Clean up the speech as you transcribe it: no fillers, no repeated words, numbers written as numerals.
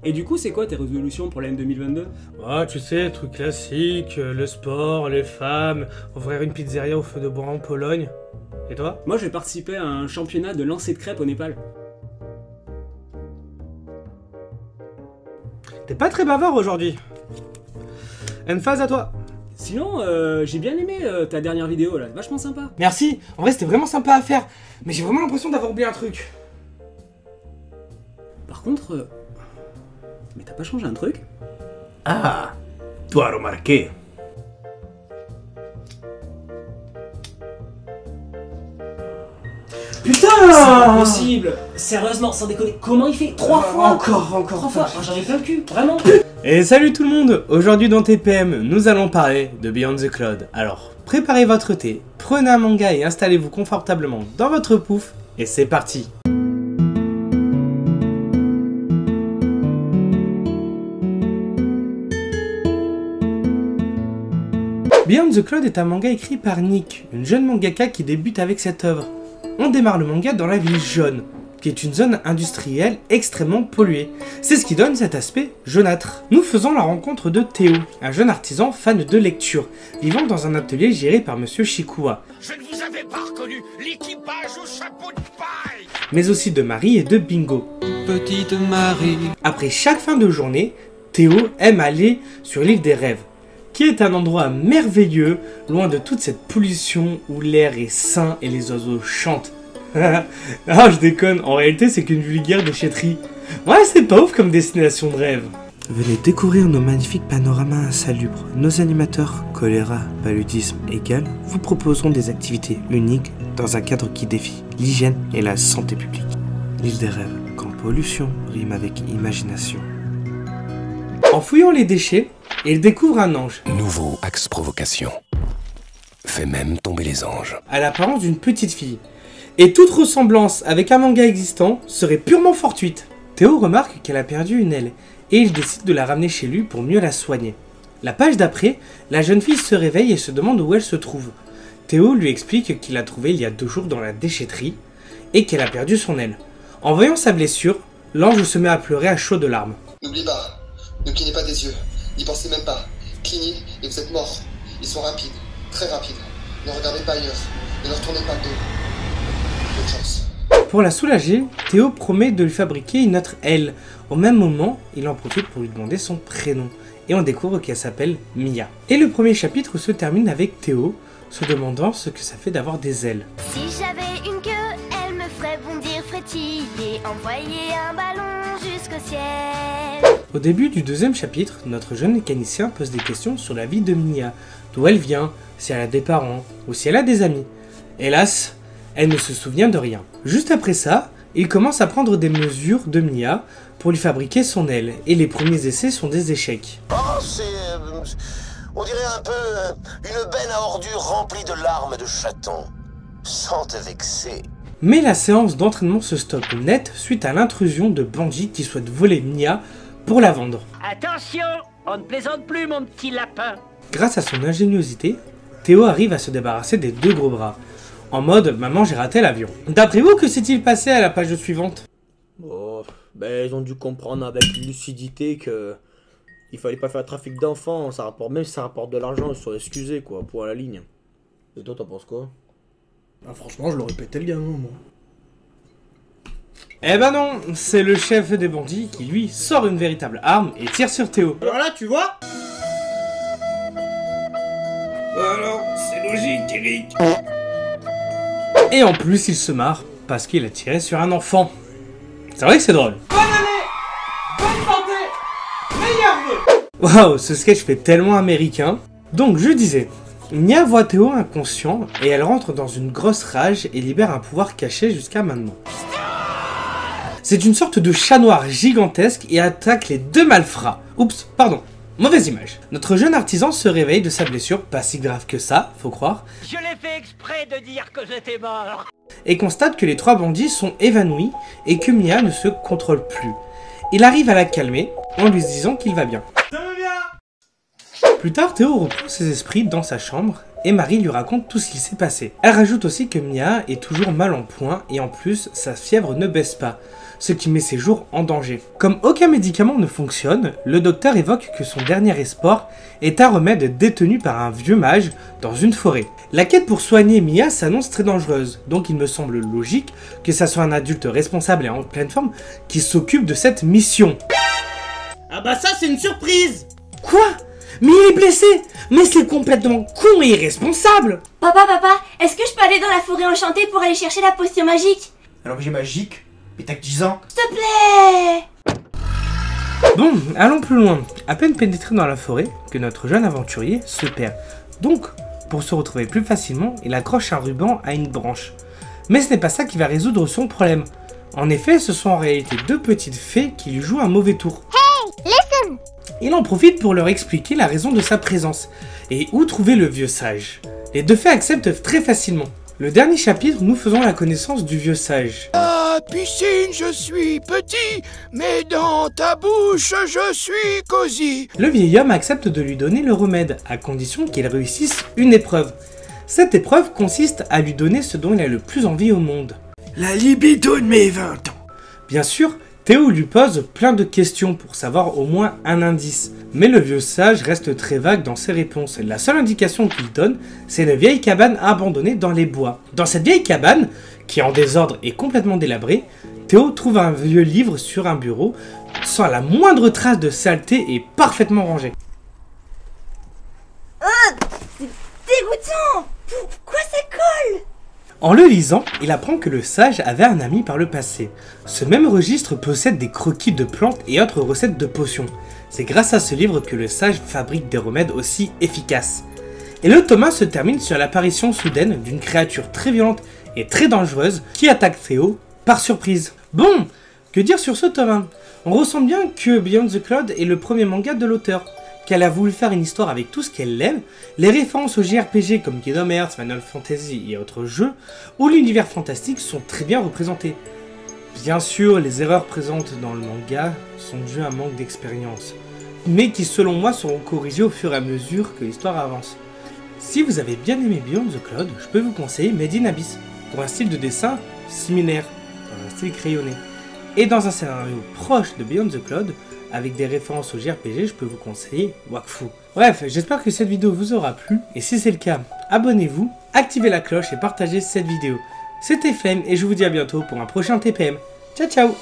Et du coup, c'est quoi tes résolutions pour l'année 2022? Ah, tu sais, trucs classiques, le sport, les femmes, ouvrir une pizzeria au feu de bois en Pologne. Et toi? Moi, je vais participer à un championnat de lancer de crêpes au Népal. T'es pas très bavard aujourd'hui. Emphase à toi. Sinon, j'ai bien aimé ta dernière vidéo là, vachement sympa. Merci, en vrai c'était vraiment sympa à faire, mais j'ai vraiment l'impression d'avoir oublié un truc. Par contre, mais t'as pas changé un truc? Ah, tu as remarqué. Putain! C'est pas possible! Sérieusement, sans déconner, comment il fait? 3 fois? Encore. 3 fois, j'en ai plein le cul, vraiment! Et salut tout le monde, aujourd'hui dans TPM, nous allons parler de Beyond the Cloud. Alors, préparez votre thé, prenez un manga et installez-vous confortablement dans votre pouf, et c'est parti! Beyond the Cloud est un manga écrit par Nick, une jeune mangaka qui débute avec cette œuvre. On démarre le manga dans la ville jaune, qui est une zone industrielle extrêmement polluée. C'est ce qui donne cet aspect jaunâtre. Nous faisons la rencontre de Théo, un jeune artisan fan de lecture, vivant dans un atelier géré par Monsieur Shikuwa. Je ne vous avais pas reconnu, l'équipage au chapeau de paille. Mais aussi de Marie et de Bingo. Petite Marie. Après chaque fin de journée, Théo aime aller sur l'île des rêves, qui est un endroit merveilleux, loin de toute cette pollution où l'air est sain et les oiseaux chantent. Ah, je déconne, en réalité c'est qu'une vulgaire déchetterie. Ouais, c'est pas ouf comme destination de rêve. Venez découvrir nos magnifiques panoramas insalubres. Nos animateurs, choléra, paludisme égal, vous proposeront des activités uniques dans un cadre qui défie l'hygiène et la santé publique. L'île des rêves, quand pollution rime avec imagination. En fouillant les déchets, il découvre un ange, Nouveau axe provocation. Fait même tomber les anges. à l'apparence d'une petite fille. Et toute ressemblance avec un manga existant serait purement fortuite. Théo remarque qu'elle a perdu une aile, et il décide de la ramener chez lui pour mieux la soigner. La page d'après, la jeune fille se réveille et se demande où elle se trouve. Théo lui explique qu'il l'a trouvée il y a 2 jours dans la déchetterie, et qu'elle a perdu son aile. En voyant sa blessure, l'ange se met à pleurer à chaudes larmes. N'oublie pas, ne clignez pas des yeux, n'y pensez même pas. Clignez et vous êtes mort. Ils sont rapides, très rapides. Ne regardez pas ailleurs, ne leur tournez pas le dos. Bonne chance. Pour la soulager, Théo promet de lui fabriquer une autre aile. Au même moment, il en profite pour lui demander son prénom. Et on découvre qu'elle s'appelle Mia. Et le premier chapitre se termine avec Théo se demandant ce que ça fait d'avoir des ailes. Si j'avais une queue, elle me ferait bondir, frétiller, envoyer un ballon jusqu'au ciel. Au début du 2e chapitre, notre jeune mécanicien pose des questions sur la vie de Mia. D'où elle vient, si elle a des parents, ou si elle a des amis. Hélas, elle ne se souvient de rien. Juste après ça, il commence à prendre des mesures de Mia pour lui fabriquer son aile. Et les premiers essais sont des échecs. Oh, on dirait un peu une benne à ordures remplie de larmes de chaton. Sans te vexer. Mais la séance d'entraînement se stoppe net suite à l'intrusion de bandits qui souhaitent voler Mia pour la vendre. Attention, on ne plaisante plus, mon petit lapin. Grâce à son ingéniosité, Théo arrive à se débarrasser des 2 gros bras. En mode « Maman, j'ai raté l'avion ». D'après vous, que s'est-il passé à la page suivante? Oh, ben ils ont dû comprendre avec lucidité que il fallait pas faire trafic d'enfants, ça rapporte, même si ça rapporte de l'argent, ils sont excusés quoi, pour la ligne. Et toi t'en penses quoi? Ah, franchement, je l'aurais pété le gamin, moi. Eh ben non, c'est le chef des bandits qui lui sort une véritable arme et tire sur Théo. Alors là, tu vois? Alors, c'est logique, Eric. Et en plus, il se marre parce qu'il a tiré sur un enfant. C'est vrai que c'est drôle. Bonne année! Bonne santé! Meilleurs vœux! Waouh, ce sketch fait tellement américain. Donc je disais, Mia voit Théo inconscient et elle rentre dans une grosse rage et libère un pouvoir caché jusqu'à maintenant. C'est une sorte de chat noir gigantesque et attaque les 2 malfrats. Oups, pardon, mauvaise image. Notre jeune artisan se réveille de sa blessure, pas si grave que ça, faut croire. Je l'ai fait exprès de dire que j'étais mort. Et constate que les 3 bandits sont évanouis et que Mia ne se contrôle plus. Il arrive à la calmer en lui disant qu'il va bien. Ça va bien! Plus tard, Théo reprend ses esprits dans sa chambre et Marie lui raconte tout ce qui s'est passé. Elle rajoute aussi que Mia est toujours mal en point et en plus, sa fièvre ne baisse pas, ce qui met ses jours en danger. Comme aucun médicament ne fonctionne, le docteur évoque que son dernier espoir est un remède détenu par un vieux mage dans une forêt. La quête pour soigner Mia s'annonce très dangereuse, donc il me semble logique que ça soit un adulte responsable et en pleine forme qui s'occupe de cette mission. Ah bah ça c'est une surprise. Quoi? Mais il est blessé! Mais c'est complètement con et irresponsable! Papa, est-ce que je peux aller dans la forêt enchantée pour aller chercher la potion magique? Alors que j'ai magique? Mais t'as que 10 ans? S'il te plaît! Bon, allons plus loin. À peine pénétré dans la forêt, que notre jeune aventurier se perd. Donc, pour se retrouver plus facilement, il accroche un ruban à une branche. Mais ce n'est pas ça qui va résoudre son problème. En effet, ce sont en réalité deux petites fées qui lui jouent un mauvais tour. Hey, listen! Il en profite pour leur expliquer la raison de sa présence et où trouver le vieux sage. Les deux fées acceptent très facilement. Le dernier chapitre, nous faisons la connaissance du vieux sage. Ah, piscine, je suis petit, mais dans ta bouche, je suis cosy. Le vieil homme accepte de lui donner le remède, à condition qu'il réussisse une épreuve. Cette épreuve consiste à lui donner ce dont il a le plus envie au monde. La libido de mes 20 ans. Bien sûr, Théo lui pose plein de questions pour savoir au moins un indice, mais le vieux sage reste très vague dans ses réponses. La seule indication qu'il donne, c'est une vieille cabane abandonnée dans les bois. Dans cette vieille cabane, qui est en désordre et complètement délabrée, Théo trouve un vieux livre sur un bureau, sans la moindre trace de saleté et parfaitement rangé. C'est dégoûtant! Pourquoi ça colle? En le lisant, il apprend que le sage avait un ami par le passé. Ce même registre possède des croquis de plantes et autres recettes de potions. C'est grâce à ce livre que le sage fabrique des remèdes aussi efficaces. Et le tome 1 se termine sur l'apparition soudaine d'une créature très violente et très dangereuse qui attaque Théo par surprise. Bon, que dire sur ce tome 1? On ressent bien que Beyond the Cloud est le premier manga de l'auteur, qu'elle a voulu faire une histoire avec tout ce qu'elle aime, les références aux JRPG comme Kingdom Hearts, Final Fantasy et autres jeux, où l'univers fantastique sont très bien représentés. Bien sûr, les erreurs présentes dans le manga sont dues à un manque d'expérience, mais qui selon moi seront corrigées au fur et à mesure que l'histoire avance. Si vous avez bien aimé Beyond the Cloud, je peux vous conseiller Made in Abyss, pour un style de dessin similaire, dans un style crayonné. Et dans un scénario proche de Beyond the Cloud, avec des références au JRPG, je peux vous conseiller Wakfu. Bref, j'espère que cette vidéo vous aura plu, et si c'est le cas, abonnez-vous, activez la cloche et partagez cette vidéo. C'était Flame, et je vous dis à bientôt pour un prochain TPM. Ciao ciao!